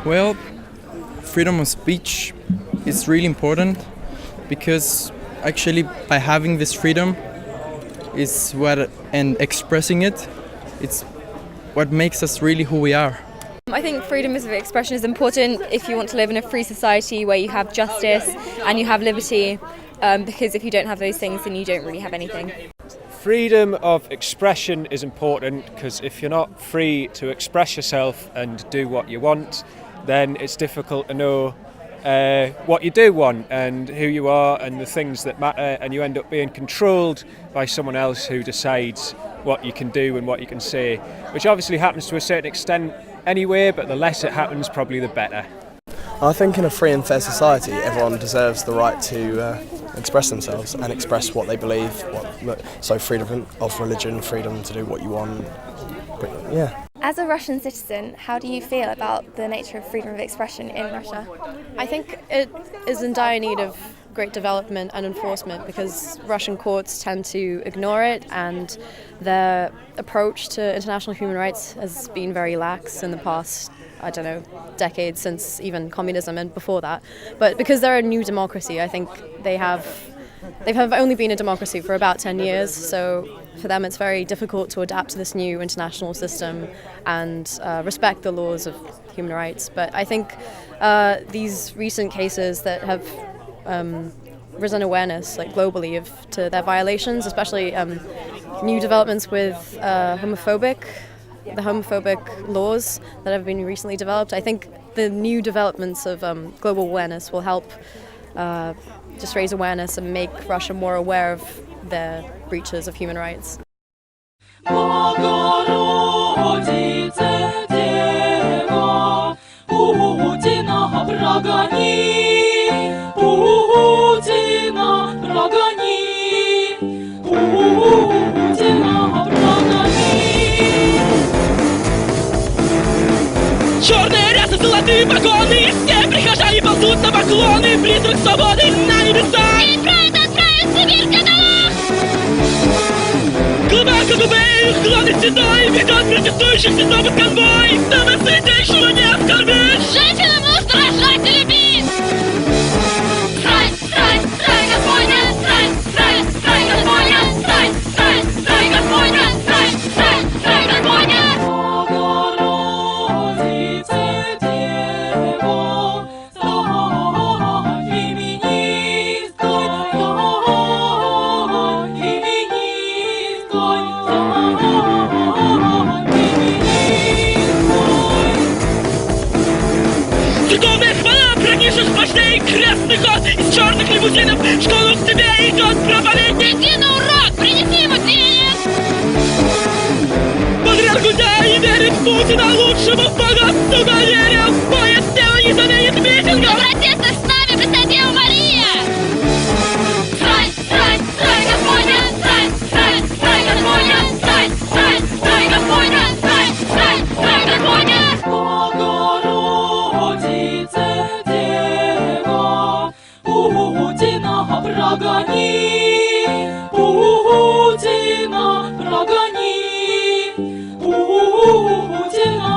Well, freedom of speech is really important because actually by having this freedom is what and expressing it, it's what makes us really who we are. I think freedom of expression is important if you want to live in a free society where you have justice and you have liberty, because if you don't have those things then you don't really have anything. Freedom of expression is important because if you're not free to express yourself and do what you want, then it's difficult to know what you do want and who you are and the things that matter, and you end up being controlled by someone else who decides what you can do and what you can say, which obviously happens to a certain extent anyway, but the less it happens, probably the better. I think in a free and fair society, everyone deserves the right to express themselves and express what they believe. So freedom of religion, freedom to do what you want. But, yeah. As a Russian citizen, how do you feel about the nature of freedom of expression in Russia? I think it is in dire need of great development and enforcement because Russian courts tend to ignore it, and their approach to international human rights has been very lax in the past, decades, since even communism and before that. But because they're a new democracy, I think they have only been a democracy for about 10 years, so for them it's very difficult to adapt to this new international system and respect the laws of human rights. But I think these recent cases that have risen awareness globally to their violations, especially new developments with the homophobic laws that have been recently developed. I think the new developments of global awareness will help just raise awareness and make Russia more aware of their breaches of human rights. Черные рясы, золотые погоны, все прихожане ползут на поклоны, призрак свободы на небесах. И правда отправится в мир каталог. Глубоко губей, склоны седой, ведет протестующих седой под конвой. Самое святейшего не оскорбишь. Женщина может рожать и любить. Страсть, страсть, страсть Господня, страсть, страсть, страсть Господня, страсть, страсть, страсть Господня, страсть, страсть, страсть Господня. Церковная хвала пронижешь вождей, крестный ход из черных лимузинов, в школу к тебе идет проповедник. Иди на урок, принеси ему денег. Патриарх гудя и верит в Путина, лучшего бога, сука, верил. Поезд сделал, не заменит митинга. На протестах с нами Пресвятая Мария. Страсть, страсть, страсть Господня, страсть, страсть, страсть Господня, страсть, страсть, страсть Господня, страсть, страсть, страсть Господня. Путина прогони, Путина.